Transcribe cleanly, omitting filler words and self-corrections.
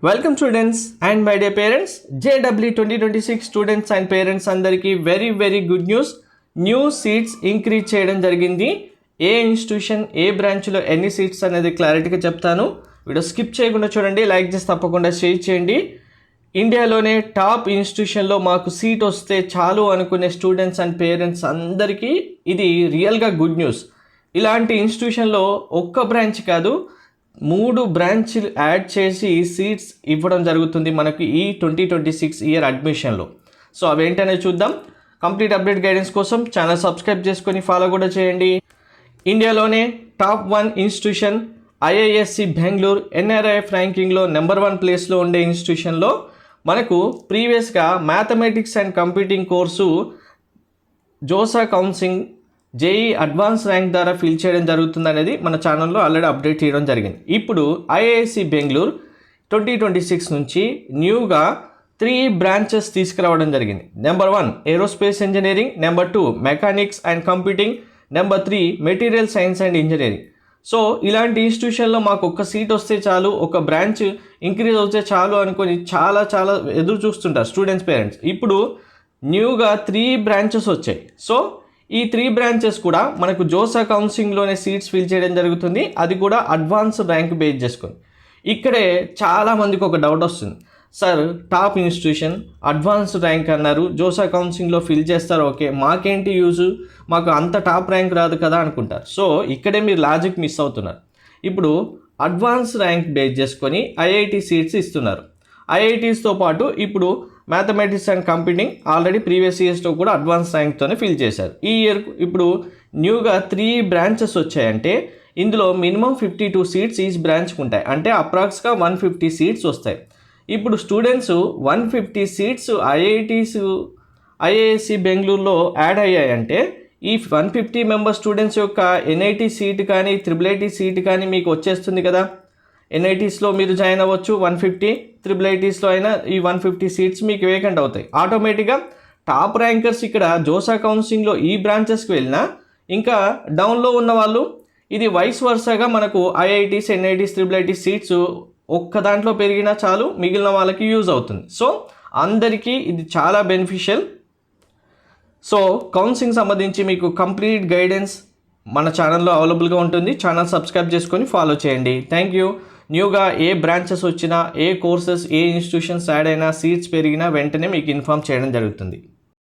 Welcome students and my dear parents, JW 2026 students and parents అందరికీ very good news. New seats increase చేయడం జరిగింది. ఏ institution ఏ బ్రాంచ్లో ఎన్ని seats అనేది క్లారిటీగా చెప్తాను. వీడియో స్కిప్ చేయకుండా చూడండి, లైక్ చేసి తప్పకుండా షేర్ చేయండి. ఇండియాలోనే టాప్ ఇన్స్టిట్యూషన్లో మాకు సీట్ వస్తే చాలు అనుకునే స్టూడెంట్స్ అండ్ పేరెంట్స్ అందరికీ ఇది రియల్గా గుడ్ న్యూస్. ఇలాంటి ఇన్స్టిట్యూషన్లో ఒక్క బ్రాంచ్ కాదు, 3 బ్రాంచ్లు యాడ్ చేసి సీట్స్ ఇవ్వడం జరుగుతుంది మనకు ఈ 2026 ఇయర్ అడ్మిషన్లో. సో అవేంటనేది చూద్దాం. కంప్లీట్ అప్డేట్ గైడెన్స్ కోసం ఛానల్ సబ్స్క్రైబ్ చేసుకొని ఫాలో కూడా చేయండి. ఇండియాలోనే top 1 institution IISc Bengaluru NRIF ర్యాంకింగ్లో నెంబర్ 1 ప్లేస్లో ఉండే ఇన్స్టిట్యూషన్లో మనకు ప్రీవియస్గా mathematics and computing course JoSAA counselling JEE advance rank ద్వారా ఫిల్ చేయడం జరుగుతుంది అనేది మన ఛానల్లో ఆల్రెడీ అప్డేట్ చేయడం జరిగింది. ఇప్పుడు IISc బెంగళూరు 2026 నుంచి న్యూగా 3 బ్రాంచెస్ తీసుకురావడం జరిగింది. Number 1 aerospace engineering, number 2 mechanics and computing, number 3 material science and engineering. So ఇలాంటి ఇన్స్టిట్యూషన్లో మాకు ఒక్క సీట్ వస్తే చాలు, ఒక బ్రాంచ్ ఇంక్రీజ్ అవుతే చాలు అనుకొని చాలా ఎదురు చూస్తుంటారు స్టూడెంట్స్ పేరెంట్స్. ఇప్పుడు న్యూగా 3 బ్రాంచెస్ వచ్చాయి. సో ఈ 3 బ్రాంచెస్ కూడా మనకు జోసా కౌన్సింగ్లోనే సీట్స్ ఫిల్ చేయడం జరుగుతుంది, అది కూడా అడ్వాన్స్ ర్యాంక్ బేస్ చేసుకొని. ఇక్కడే చాలామందికి ఒక డౌట్ వస్తుంది, sir top institution advance rank అన్నారు, జోసా కౌన్సింగ్లో ఫిల్ చేస్తారు, ఓకే మాకేంటి యూజ్, మాకు అంత టాప్ ర్యాంక్ రాదు కదా అనుకుంటారు. సో ఇక్కడే మీరు లాజిక్ మిస్ అవుతున్నారు. ఇప్పుడు అడ్వాన్స్ ర్యాంక్ బేస్ చేసుకొని IIT సీట్స్ ఇస్తున్నారు. IITస్తో పాటు ఇప్పుడు mathematics and computing already previous ఇయర్స్లో కూడా అడ్వాన్స్ ర్యాంక్తోనే ఫిల్ చేశారు. ఈ ఇయర్ ఇప్పుడు న్యూగా 3 బ్రాంచెస్ వచ్చాయంటే ఇందులో మినిమం 52 సీట్స్ ఈచ్ బ్రాంచ్కి ఉంటాయి, అంటే అప్రాక్స్గా 150 సీట్స్ వస్తాయి. ఇప్పుడు స్టూడెంట్స్ 150 సీట్స్ IISc బెంగళూరులో యాడ్ అయ్యాయంటే ఈ 150 మెంబర్ స్టూడెంట్స్ యొక్క NIT సీట్ కానీ IIIT సీట్ కానీ మీకు వచ్చేస్తుంది కదా. NITస్లో మీరు జాయిన్ అవ్వచ్చు 150, IIITస్లో అయినా ఈ 150 సీట్స్ మీకు వేకెంట్ అవుతాయి. ఆటోమేటిక్గా టాప్ ర్యాంకర్స్ ఇక్కడ జోసా కౌన్సింగ్లో ఈ బ్రాంచెస్కి వెళ్ళినా ఇంకా డౌన్లో ఉన్న వాళ్ళు ఇది వైస్ వర్సాగా మనకు IITs NITs IIIT సీట్స్ ఒక్క దాంట్లో పెరిగినా చాలు, మిగిలిన వాళ్ళకి యూజ్ అవుతుంది. సో అందరికీ ఇది చాలా బెనిఫిషియల్. సో కౌన్సిలింగ్ సంబంధించి మీకు కంప్లీట్ గైడెన్స్ మన ఛానల్లో అవైలబుల్గా ఉంటుంది. ఛానల్ సబ్స్క్రైబ్ చేసుకొని ఫాలో చేయండి. Thank you. న్యూగా ఏ బ్రాంచెస్ వచ్చినా, ఏ కోర్సెస్, ఏ ఇన్స్టిట్యూషన్స్ యాడ్ అయినా, సీట్స్ పెరిగినా వెంటనే మీకు ఇన్ఫామ్ చేయడం జరుగుతుంది.